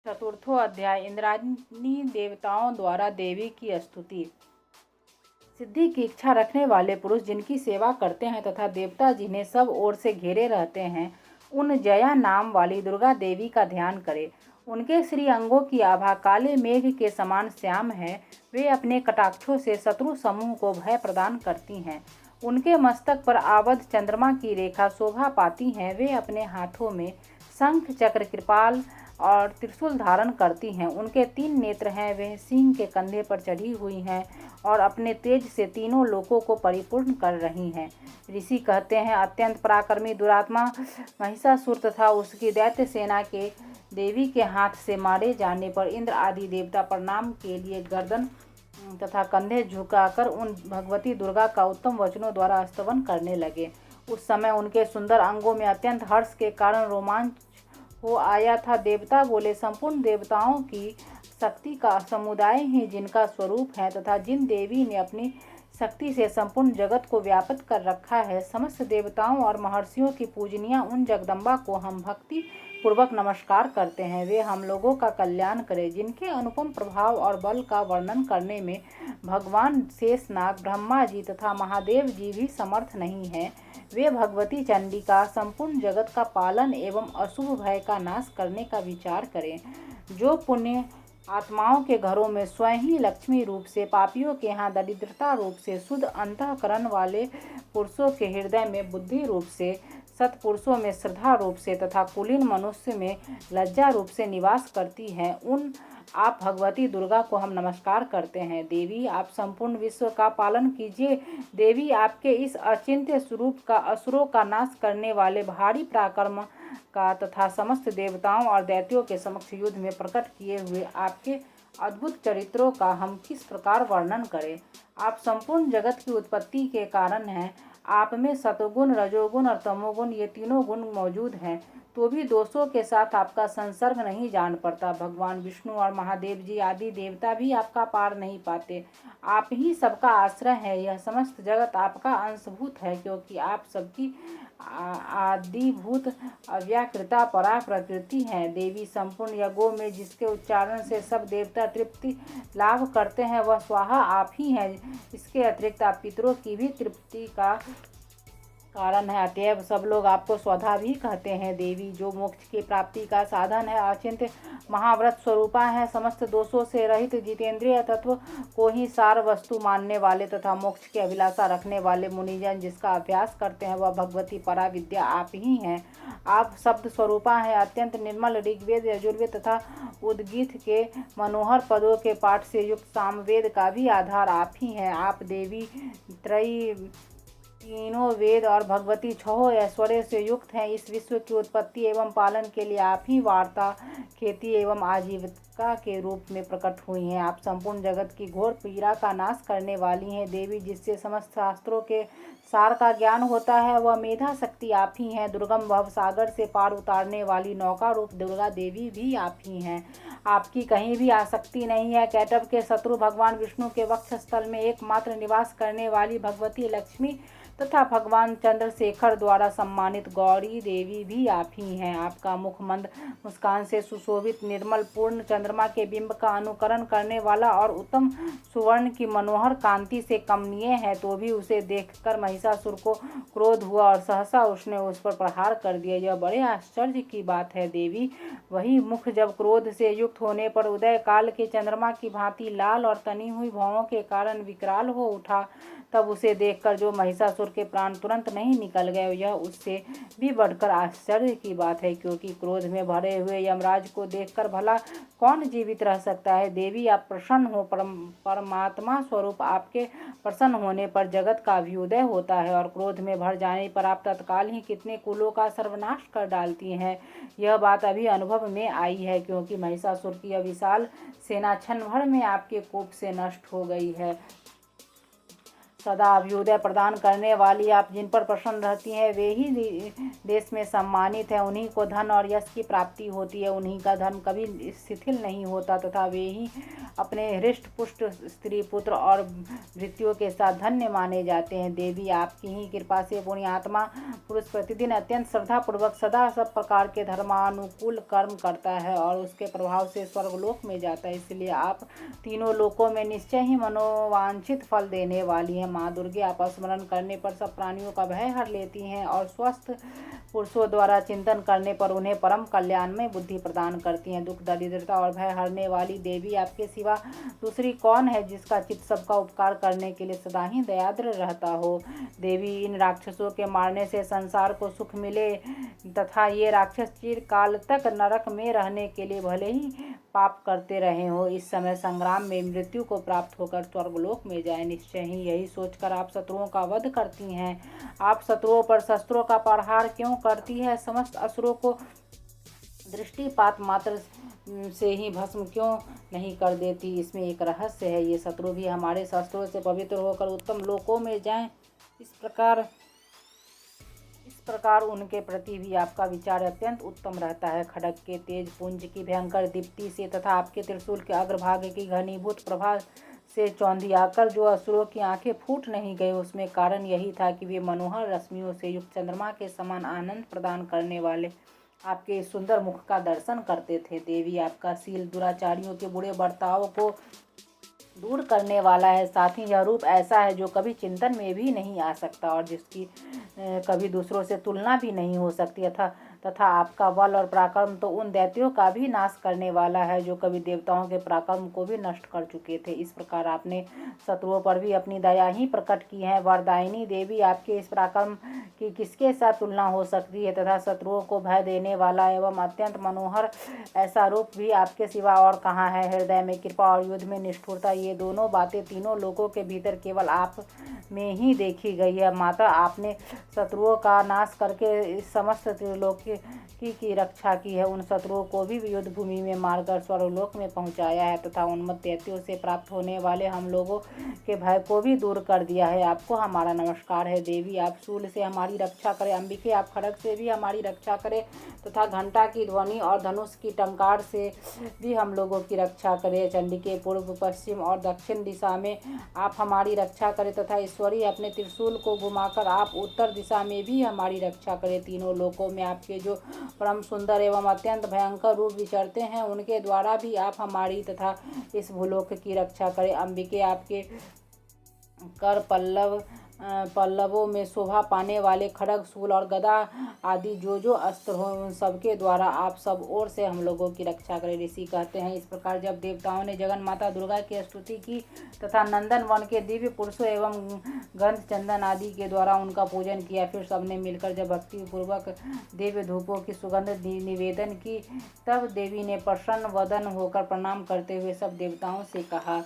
चतुर्थो अध्याय इंद्राणी देवताओं द्वारा देवी की स्तुति। सिद्धि की इच्छा रखने वाले पुरुष जिनकी सेवा करते हैं तथा देवता जिन्हें सब ओर से घेरे रहते हैं, उन जया नाम वाली दुर्गा देवी का ध्यान करें। उनके श्री अंगों की आभा काले मेघ के समान श्याम है। वे अपने कटाक्षों से शत्रु समूह को भय प्रदान करती हैं। उनके मस्तक पर आबद्ध चंद्रमा की रेखा शोभा पाती है। वे अपने हाथों में शंख चक्र कृपाल और त्रिशूल धारण करती हैं। उनके 3 नेत्र हैं। वे सिंह के कंधे पर चढ़ी हुई हैं और अपने तेज से तीनों लोकों को परिपूर्ण कर रही हैं। ऋषि कहते हैं, अत्यंत पराक्रमी दुरात्मा महिषासुर तथा उसकी दैत्य सेना के देवी के हाथ से मारे जाने पर इंद्र आदि देवता प्रणाम के लिए गर्दन तथा कंधे झुकाकर उन भगवती दुर्गा का उत्तम वचनों द्वारा स्तवन करने लगे। उस समय उनके सुंदर अंगों में अत्यंत हर्ष के कारण रोमांच हो आया था। देवता बोले, संपूर्ण देवताओं की शक्ति का समुदाय ही जिनका स्वरूप है तथा जिन देवी ने अपनी शक्ति से संपूर्ण जगत को व्याप्त कर रखा है, समस्त देवताओं और महर्षियों की पूजनीय उन जगदम्बा को हम भक्ति पूर्वक नमस्कार करते हैं। वे हम लोगों का कल्याण करें। जिनके अनुपम प्रभाव और बल का वर्णन करने में भगवान शेषनाग, ब्रह्मा जी तथा महादेव जी भी समर्थ नहीं हैं। वे भगवती चंडी का संपूर्ण जगत का पालन एवं अशुभ भय का नाश करने का विचार करें। जो पुण्य आत्माओं के घरों में स्वयं ही लक्ष्मी रूप से, पापियों के यहाँ दरिद्रता रूप से, शुद्ध अंतःकरण वाले पुरुषों के हृदय में बुद्धि रूप से, सत्पुरुषों में श्रद्धा रूप से तथा कुलीन मनुष्य में लज्जा रूप से निवास करती हैं, उन आप भगवती दुर्गा को हम नमस्कार करते हैं। देवी, आप संपूर्ण विश्व का पालन कीजिए। देवी, आपके इस अचिंत्य स्वरूप का असुरों का नाश करने वाले भारी पराक्रम का तथा समस्त देवताओं और दैत्यों के समक्ष युद्ध में प्रकट किए हुए आपके अद्भुत चरित्रों का हम किस प्रकार वर्णन करें। आप संपूर्ण जगत की उत्पत्ति के कारण हैं। आप में सतोगुण, रजोगुण और तमोगुण ये तीनों गुण मौजूद हैं, तो भी दोषों के साथ आपका संसर्ग नहीं जान पड़ता। भगवान विष्णु और महादेव जी आदि देवता भी आपका पार नहीं पाते। आप ही सबका आश्रय है। यह समस्त जगत आपका अंशभूत है, क्योंकि आप सबकी आदिभूत अव्याकृता परा प्रकृति हैं। देवी, संपूर्ण यज्ञों में जिसके उच्चारण से सब देवता तृप्ति लाभ करते हैं, वह स्वाहा आप ही हैं। इसके अतिरिक्त आप पितरों की भी तृप्ति का कारण है। अतएव सब लोग आपको स्वधा भी कहते हैं। देवी, जो मोक्ष की प्राप्ति का साधन है, अचिंत्य महाव्रत स्वरूपा है, समस्त दोषों से रहित जितेंद्रिय तत्व को ही सार वस्तु मानने वाले तथा मोक्ष की अभिलाषा रखने वाले मुनिजन जिसका अभ्यास करते हैं, वह भगवती परा विद्या आप ही हैं। आप शब्द स्वरूपा हैं। अत्यंत निर्मल ऋग्वेद, यजुर्वेद तथा उद्गीत के मनोहर पदों के पाठ से युक्त सामवेद का भी आधार आप ही हैं। आप देवी त्रयी, तीनों वेद और भगवती छहों ऐश्वर्य से युक्त हैं। इस विश्व की उत्पत्ति एवं पालन के लिए आप ही वार्ता, खेती एवं आजीविका के रूप में प्रकट हुई हैं। आप संपूर्ण जगत की घोर पीड़ा का नाश करने वाली हैं। देवी, जिससे समस्त शास्त्रों के सार का ज्ञान होता है, वह मेधा शक्ति आप ही हैं। दुर्गम भव सागर से पार उतारने वाली नौका रूप दुर्गा देवी भी आप ही हैं। आपकी कहीं भी आसक्ति नहीं है। कैटभ के शत्रु भगवान विष्णु के वक्षस्थल में एकमात्र निवास करने वाली भगवती लक्ष्मी तथा भगवान चंद्रशेखर द्वारा सम्मानित गौरी देवी भी आप ही हैं। आपका मुख मंद मुस्कान से सुशोभित, निर्मल, पूर्ण चंद्रमा के बिंब का अनुकरण करने वाला और उत्तम सुवर्ण की मनोहर कांति से कमनीय है, तो भी उसे देखकर महिषासुर को क्रोध हुआ और सहसा उसने उस पर प्रहार कर दिया। यह बड़े आश्चर्य की बात है। देवी, वही मुख जब क्रोध से युक्त होने पर उदय काल के चंद्रमा की भांति लाल और तनी हुई भौहों के कारण विकराल हो उठा, तब उसे देखकर जो महिषासुर के प्राण तुरंत नहीं निकल गए, यह उससे भी बढ़कर आश्चर्य की बात है, क्योंकि क्रोध में भरे हुए यमराज को देखकर भला कौन जीवित रह सकता है। देवी, आप प्रसन्न हो। परमात्मा स्वरूप आपके प्रसन्न होने पर जगत का अभ्युदय होता है और क्रोध में भर जाने पर आप तत्काल ही कितने कुलों का सर्वनाश कर डालती हैं। यह बात अभी अनुभव में आई है, क्योंकि महिषासुर की यह विशाल सेना क्षण भर में आपके कोप से नष्ट हो गई है। सदा अभ्युदय प्रदान करने वाली आप जिन पर प्रसन्न रहती हैं वे ही देश में सम्मानित हैं। उन्हीं को धन और यश की प्राप्ति होती है। उन्हीं का धर्म कभी शिथिल नहीं होता तथा वे ही अपने हृष्ट पुष्ट स्त्री पुत्र और भृत्यों के साथ धन्य माने जाते हैं। देवी आपकी ही कृपा से पुण्यात्मा पुरुष प्रतिदिन अत्यंत श्रद्धापूर्वक सदा सब प्रकार के धर्मानुकूल कर्म करता है और उसके प्रभाव से स्वर्गलोक में जाता है। इसलिए आप तीनों लोकों में निश्चय ही मनोवांछित फल देने वाली हैं। माँ दुर्गे आप स्मरण करने पर सब प्राणियों का भय हर लेती हैं और स्वस्थ पुरुषों द्वारा चिंतन करने पर उन्हें परम कल्याण में बुद्धि प्रदान करती हैं। दुख दरिद्रता और भय हरने वाली देवी आपके सिवा दूसरी कौन है जिसका चित्त सबका उपकार करने के लिए सदा ही दयाद्र रहता हो। देवी इन राक्षसों के मारने से संसार को सुख मिले तथा ये राक्षस चिरकाल तक नरक में रहने के लिए भले ही पाप करते रहे हो, इस समय संग्राम में मृत्यु को प्राप्त होकर स्वर्गलोक में जाए। निश्चय ही यही सोचकर आप शत्रुओं का वध करती हैं। आप शत्रुओं पर शस्त्रों का प्रहार क्यों करती है? समस्त असुरों को दृष्टिपात मात्र से ही भस्म क्यों नहीं कर देती? इसमें एक रहस्य है। ये शत्रु भी हमारे शस्त्रों से पवित्र होकर उत्तम लोकों में जाएं। इस प्रकार उनके प्रति भी आपका विचार अत्यंत उत्तम रहता है। खड्ग के तेज पुंज की भयंकर दीप्ति से तथा आपके त्रिशूल के अग्रभाग की घनीभूत प्रभा से चौंधियाकर जो असुरों की आंखें फूट नहीं गई, उसमें कारण यही था कि वे मनोहर रश्मियों से युक्त चंद्रमा के समान आनंद प्रदान करने वाले आपके सुंदर मुख का दर्शन करते थे। देवी आपका शील दुराचारियों के बुरे बर्ताव को दूर करने वाला है। साथ ही यह रूप ऐसा है जो कभी चिंतन में भी नहीं आ सकता और जिसकी कभी दूसरों से तुलना भी नहीं हो सकती तथा आपका बल और पराक्रम तो उन दैत्यों का भी नाश करने वाला है जो कभी देवताओं के पराक्रम को भी नष्ट कर चुके थे। इस प्रकार आपने शत्रुओं पर भी अपनी दया ही प्रकट की है। वरदायिनी देवी आपके इस पराक्रम की किसके साथ तुलना हो सकती है तथा शत्रुओं को भय देने वाला एवं अत्यंत मनोहर ऐसा रूप भी आपके सिवा और कहाँ है? हृदय में कृपा और युद्ध में निष्ठुरता, ये दोनों बातें तीनों लोगों के भीतर केवल आप में ही देखी गई है। माता आपने शत्रुओं का नाश करके इस समस्त त्रिलोक की रक्षा की है। उन शत्रुओं को भी युद्ध भूमि में मारकर स्वर्गलोक में पहुंचाया है तथा उन्मत्त दैत्यों से प्राप्त होने वाले हम लोगों के भय को भी दूर कर दिया है। आपको हमारा नमस्कार है। देवी आप शूल से हमारी रक्षा करें। अंबिके आप खड्ग से भी हमारी रक्षा करें तथा घंटा की ध्वनि और धनुष की टंकार से भी हम लोगों की रक्षा करें। चंडिके पूर्व पश्चिम और दक्षिण दिशा में आप हमारी रक्षा करें तथा ईश्वरी अपने त्रिशूल को घुमाकर आप उत्तर दिशा में भी हमारी रक्षा करें। तीनों लोकों में आपके जो परम सुंदर एवं अत्यंत भयंकर रूप विचरते हैं उनके द्वारा भी आप हमारी तथा इस भूलोक की रक्षा करें। अंबिके आपके कर पल्लवों में शोभा पाने वाले खड्ग शूल और गदा आदि जो अस्त्र हो उन सबके द्वारा आप सब ओर से हम लोगों की रक्षा करें। ऋषि कहते हैं, इस प्रकार जब देवताओं ने जगन माता दुर्गा की स्तुति की तथा नंदन वन के दिव्य पुरुषों एवं गंध चंदन आदि के द्वारा उनका पूजन किया, फिर सबने मिलकर जब भक्ति पूर्वक दिव्य धूपों की सुगंध निवेदन की, तब देवी ने प्रसन्न वदन होकर प्रणाम करते हुए सब देवताओं से कहा।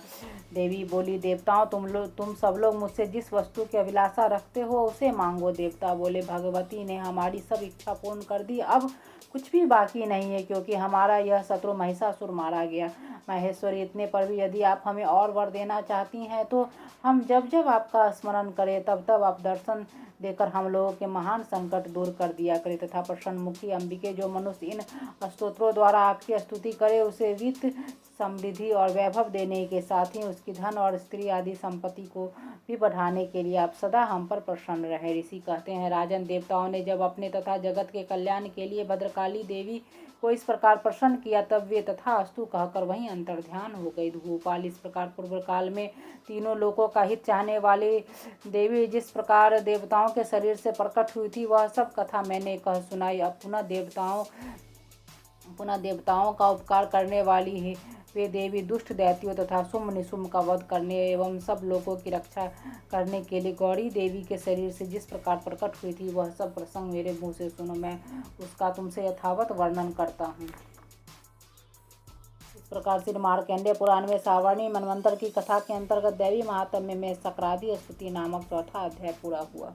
देवी बोली, देवताओं तुम सब लोग मुझसे जिस वस्तु की अभिलाषा रखते हो उसे मांगो। देवता बोले, भगवती ने हमारी सब इच्छा पूर्ण कर दी, अब कुछ भी बाकी नहीं है क्योंकि हमारा यह शत्रु महिषासुर मारा गया। महेश्वरी, इतने पर भी यदि आप हमें और वर देना चाहती हैं तो हम जब जब आपका स्मरण करें तब तब आप दर्शन देकर हम लोगों के महान संकट दूर कर दिया करें तथा प्रसन्नमुखी अंबिके, जो मनुष्य इन स्तोत्रों द्वारा आपकी स्तुति करे उसे वित्त समृद्धि और वैभव देने के साथ ही उसकी धन और स्त्री आदि संपत्ति को भी बढ़ाने के लिए आप सदा हम पर प्रसन्न रहे। ऋषि कहते हैं, राजन, देवताओं ने जब अपने तथा जगत के कल्याण के लिए भद्रकाली देवी को इस प्रकार प्रसन्न किया तब वे तथास्तु कहकर वहीं अंतर्ध्यान हो गई। गोपाल, इस प्रकार पूर्व काल में तीनों लोकों का हित चाहने वाली देवी जिस प्रकार देवताओं के शरीर से प्रकट हुई थी वह सब कथा मैंने कह सुनाई। अब पुनः देवताओं का उपकार करने वाली ही वे देवी दुष्ट दैत्यों तथा शुम्भ निशुम्भ का वध करने एवं सब लोगों की रक्षा करने के लिए गौरी देवी के शरीर से जिस प्रकार प्रकट हुई थी वह सब प्रसंग मेरे मुँह से सुनो, मैं उसका तुमसे यथावत वर्णन करता हूँ। इस प्रकार से मार्कंडेय पुराण में सावर्णी मनवंतर की कथा के अंतर्गत दैवी महात्म्य में सक्रादि स्तुति नामक चौथा अध्याय पूरा हुआ।